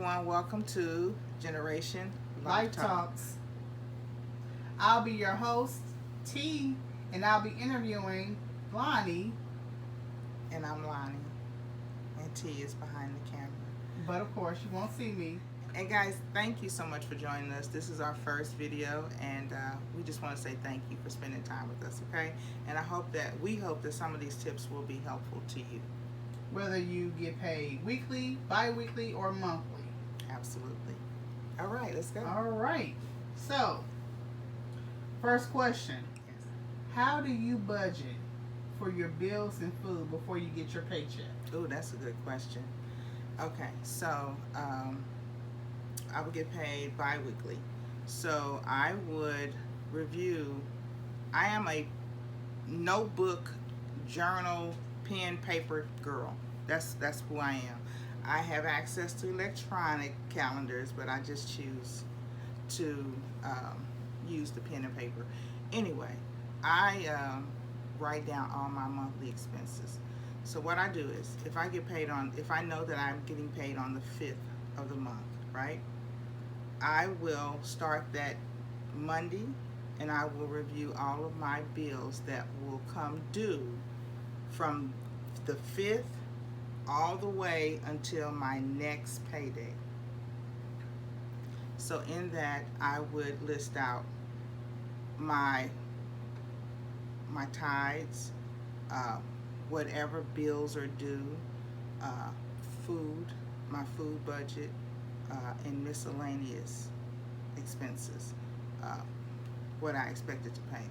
everyone. Welcome to Generation Life Life Talk. Talks. I'll be your host, T, and I'll be interviewing Lonnie. And I'm Lonnie. And T is behind the camera. But of course, you won't see me. And guys, thank you so much for joining us. This is our first video, and we just want to say thank you for spending time with us, okay? And we hope that some of these tips will be helpful to you. Whether you get paid weekly, bi-weekly, or monthly. Absolutely. All right, let's go. All right. So, first question. Yes. How do you budget for your bills and food before you get your paycheck? Oh, that's a good question. Okay, so I would get paid bi-weekly. So I would review. I am a notebook, journal, pen, paper girl. That's who I am. I have access to electronic calendars, but I just choose to use the pen and paper. Anyway, I write down all my monthly expenses. So what I do is, if I know that I'm getting paid on the 5th of the month, right? I will start that Monday, and I will review all of my bills that will come due from the 5th all the way until my next payday. So in that, I would list out my tithes, whatever bills are due, food, my food budget, and miscellaneous expenses, what I expected to pay.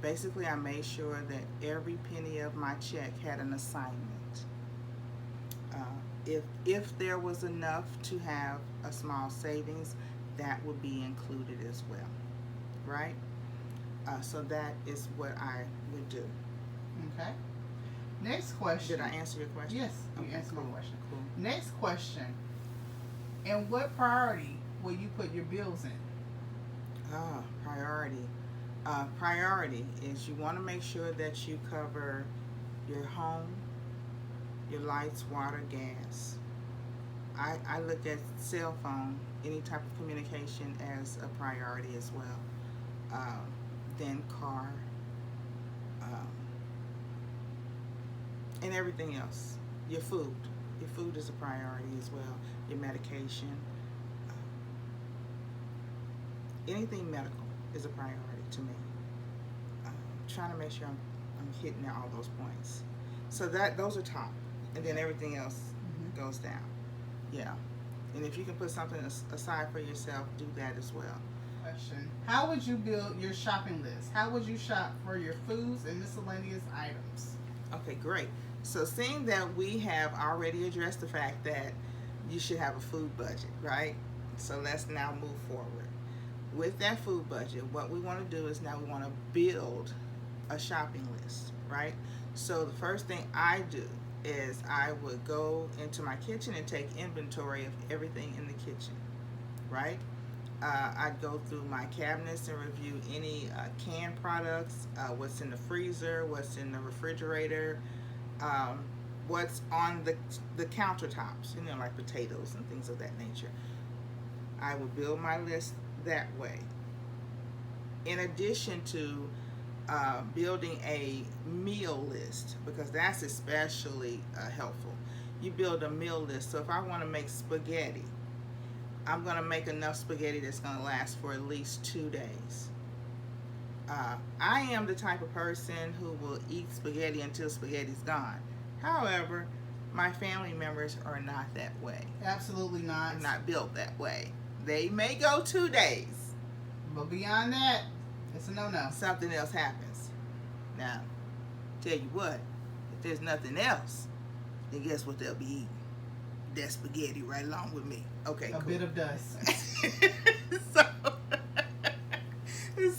Basically, I made sure that every penny of my check had an assignment. If there was enough to have a small savings, that would be included as well, right? So that is what I would do. Okay. Next question. Did I answer your question? Yes, you Okay, answered cool, my question. Cool. Next question. In what priority will you put your bills in? Priority. Priority is you want to make sure that you cover your home, your lights, water, gas. I look at cell phone, any type of communication, as a priority as well. Then car, and everything else. Your food. Your food is a priority as well. Your medication. Anything medical is a priority to me. Trying to make sure I'm hitting all those points. So those are top, and then everything else goes down. Yeah, and if you can put something aside for yourself, do that as well. Question. How would you build your shopping list? How would you shop for your foods and miscellaneous items? Okay, great. So seeing that we have already addressed the fact that you should have a food budget, right? So let's now move forward. With that food budget, what we want to do is now we want to build a shopping list, right? So the first thing I do is I would go into my kitchen and take inventory of everything in the kitchen, right? I'd go through my cabinets and review any canned products, what's in the freezer, what's in the refrigerator, what's on the countertops, like potatoes and things of that nature. I would build my list that way. In addition to building a meal list, because that's especially helpful. You build a meal list. So if I want to make spaghetti, I'm going to make enough spaghetti that's going to last for at least 2 days. I am the type of person who will eat spaghetti until spaghetti's gone. However, my family members are not that way. Absolutely not. They're not built that way. They may go 2 days, but beyond that, it's a no-no. Something else happens. Now, tell you what, if there's nothing else, then guess what they'll be eating? That spaghetti right along with me. Okay, a cool. bit of dust.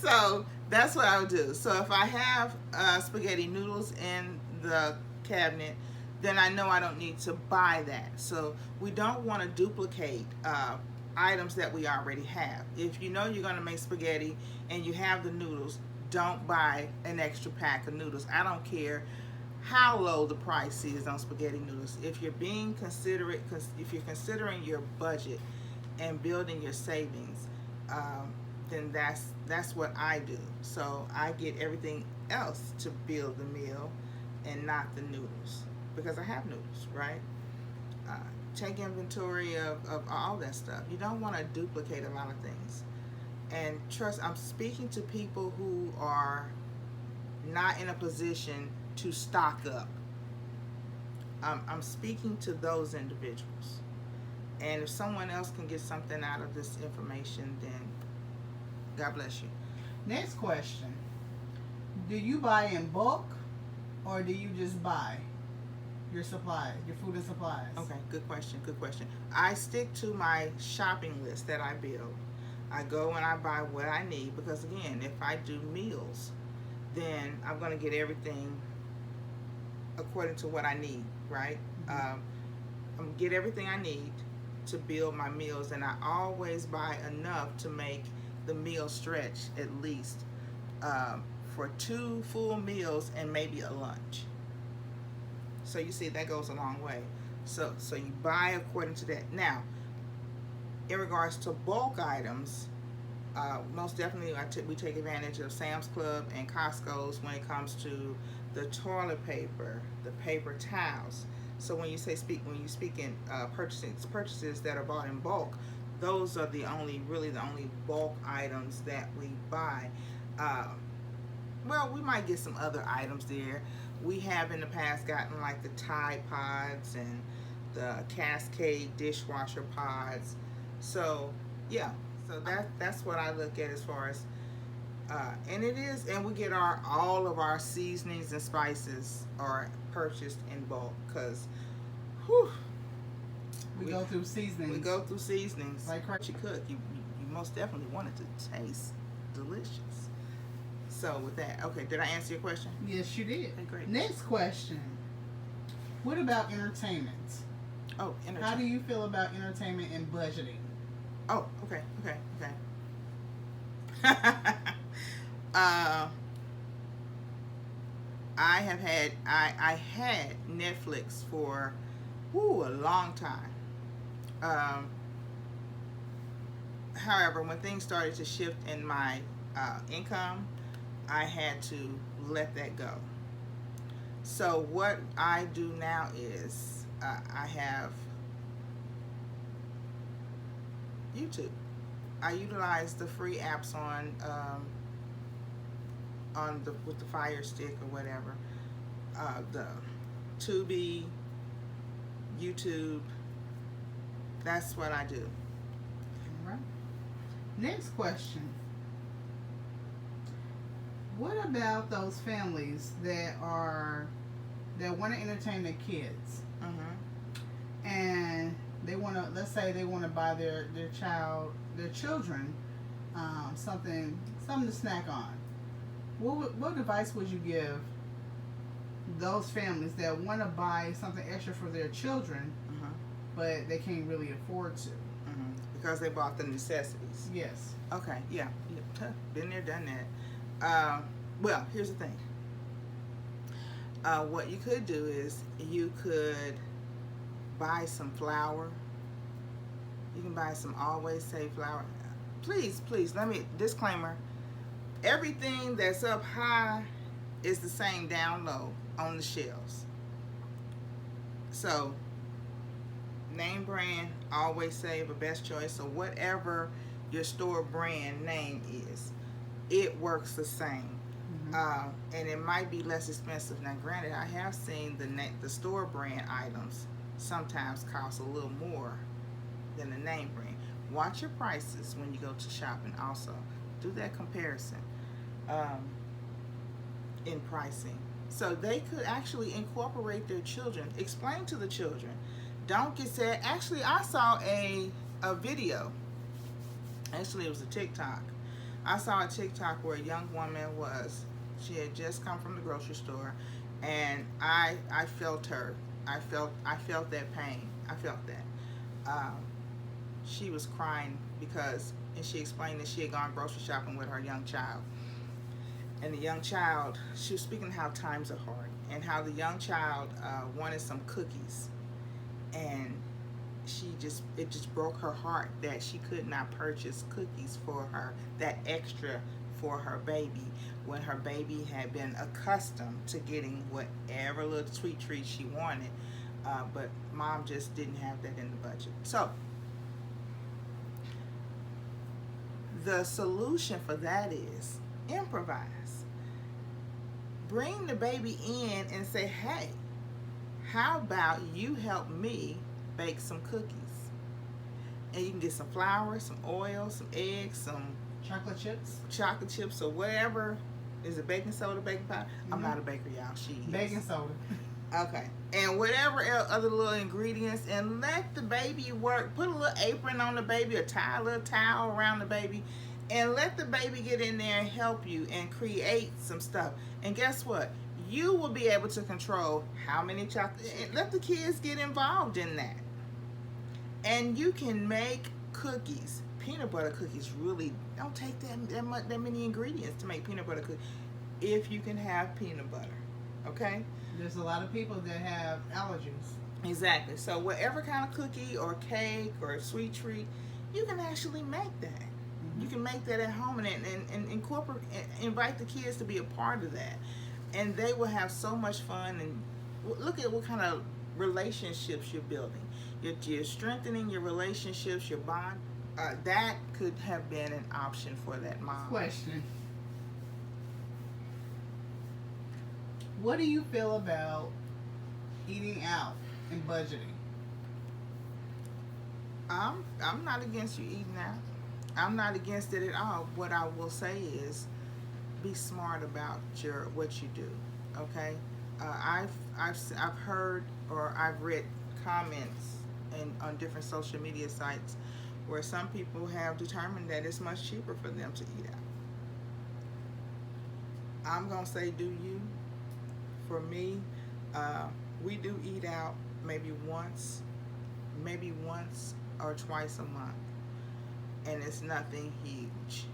So that's what I would do. So if I have spaghetti noodles in the cabinet, then I know I don't need to buy that. So we don't want to duplicate items that we already have. If you know you're going to make spaghetti and you have the noodles, don't buy an extra pack of noodles. I don't care how low the price is on spaghetti noodles. If you're being considerate, if you're considering your budget and building your savings, then that's what I do. So I get everything else to build the meal and not the noodles, because I have noodles, right? Uh, Take inventory of all that stuff. You don't want to duplicate a lot of things. And trust, I'm speaking to people who are not in a position to stock up. I'm speaking to those individuals. And if someone else can get something out of this information, then God bless you. Next question. Do you buy in bulk or do you just buy your supplies, your food and supplies? Okay, good question, good question. I stick to my shopping list that I build. I go and I buy what I need, because again, if I do meals, then I'm going to get everything according to what I need, right? I'm going to get everything I need to build my meals, and I always buy enough to make the meal stretch at least for 2 full meals and maybe a lunch. So you see, that goes a long way. So you buy according to that. Now, in regards to bulk items, most definitely we take advantage of Sam's Club and Costco's when it comes to the toilet paper, the paper towels. So when you speak in purchases that are bought in bulk, those are the only bulk items that we buy. Well, we might get some other items there. We have in the past gotten like the Tide Pods and the Cascade dishwasher pods. So yeah, so that's what I look at as far as, and we get all of our seasonings and spices are purchased in bulk, because we go through seasonings. We go through seasonings. Like what you cook, you most definitely want it to taste delicious. So with that, okay, did I answer your question? Yes, you did. Okay, great. Next question. What about entertainment? Oh, entertainment. How do you feel about entertainment and budgeting? Oh, okay. I had Netflix for a long time. However, when things started to shift in my income, I had to let that go. So what I do now is I have YouTube. I utilize the free apps with the Fire Stick or whatever, the Tubi, YouTube. That's what I do. All right. Next question. What about those families that want to entertain their kids, and they want to, let's say they want to buy their children something to snack on? What advice would you give those families that want to buy something extra for their children, but they can't really afford to? Because they bought the necessities. Yes. Okay, yeah. Been there, done that. Well, here's the thing. What you could do is you could buy some flour. You can buy some Always Save flour. Please, let me, disclaimer, everything that's up high is the same down low on the shelves. So, name brand, Always Save, a best choice. So whatever your store brand name is, it works the same. And it might be less expensive. Now granted, I have seen the store brand items sometimes cost a little more than the name brand. Watch your prices when you go to shopping also. Do that comparison in pricing. So they could actually incorporate their children. Explain to the children. Don't get sad. Actually, I saw a video. Actually, it was a TikTok. I saw a TikTok where a young woman she had just come from the grocery store, and I felt her. I felt that pain. I felt that. She was crying and she explained that she had gone grocery shopping with her young child. And the young child, she was speaking how times are hard. and how the young child wanted some cookies, and it just broke her heart that she could not purchase cookies for her, that extra for her baby, when her baby had been accustomed to getting whatever little sweet treat she wanted, but mom just didn't have that in the budget. So the solution for that is improvise. Bring the baby in and say, hey, how about you help me bake some cookies? And you can get some flour, some oil, some eggs, some chocolate chips, or whatever. Is it baking soda, baking powder? I'm not a baker, y'all. She is. Baking soda. Okay. And whatever other little ingredients, and let the baby work. Put a little apron on the baby, or tie a little towel around the baby, and let the baby get in there and help you and create some stuff. And guess what? You will be able to control how many chocolate. Let the kids get involved in that. And you can make cookies. Peanut butter cookies really don't take that many ingredients to make peanut butter cookies, if you can have peanut butter. Okay? There's a lot of people that have allergies. Exactly. So whatever kind of cookie or cake or sweet treat, you can actually make that. You can make that at home and incorporate, invite the kids to be a part of that. And they will have so much fun. And look at what kind of relationships you're building. You're strengthening your relationships, your bond. That could have been an option for that mom. Question. What do you feel about eating out and budgeting? I'm not against you eating out. I'm not against it at all. What I will say is, be smart about what you do. Okay, I've heard, or I've read comments on different social media sites where some people have determined that it's much cheaper for them to eat out. I'm gonna say, do you? For me, we do eat out maybe once or twice a month, and it's nothing huge.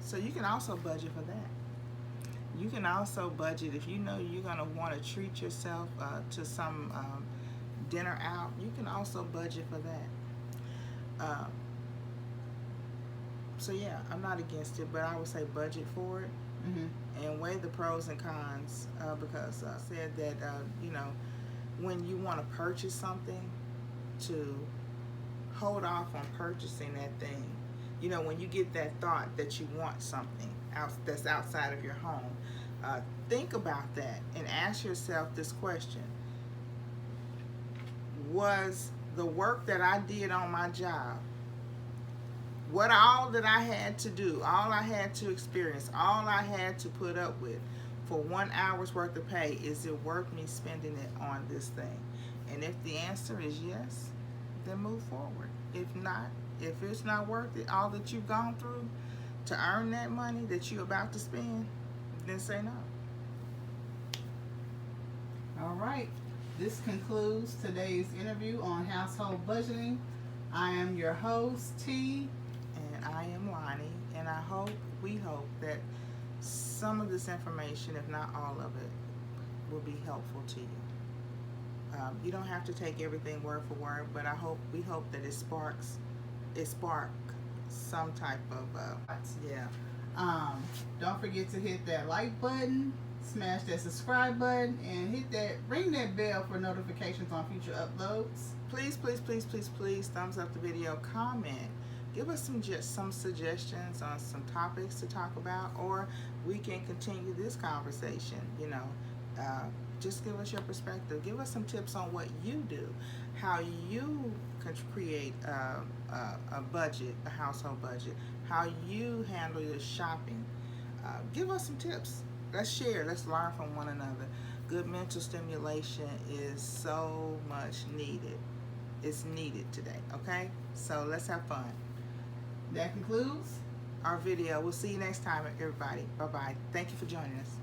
So you can also budget for that. You can also budget if you know you're gonna want to treat yourself to some dinner out. You can also budget for that. So yeah, I'm not against it, but I would say budget for it. And weigh the pros and cons, because I said that when you want to purchase something, to hold off on purchasing that thing. When you get that thought that you want something that's outside of your home, think about that and ask yourself this question: was the work that I did on my job, all that I had to do, all I had to experience, all I had to put up with for 1 hour's worth of pay, is it worth me spending it on this thing? And if the answer is yes, then move forward. If not, if it's not worth it, all that you've gone through to earn that money that you're about to spend, then say no. All right. This concludes today's interview on household budgeting. I am your host, T. And I am Lonnie. And we hope that some of this information, if not all of it, will be helpful to you. You don't have to take everything word for word, but we hope that it spark some type of Don't forget to hit that like button, smash that subscribe button, and ring that bell for notifications on future uploads. Please, thumbs up the video, comment, give us some suggestions on some topics to talk about, or we can continue this conversation. Just give us your perspective. Give us some tips on what you do, how you can create a budget, a household budget, how you handle your shopping. Give us some tips. Let's share. Let's learn from one another. Good mental stimulation is so much needed. It's needed today, okay? So let's have fun. That concludes our video. We'll see you next time, everybody. Bye-bye. Thank you for joining us.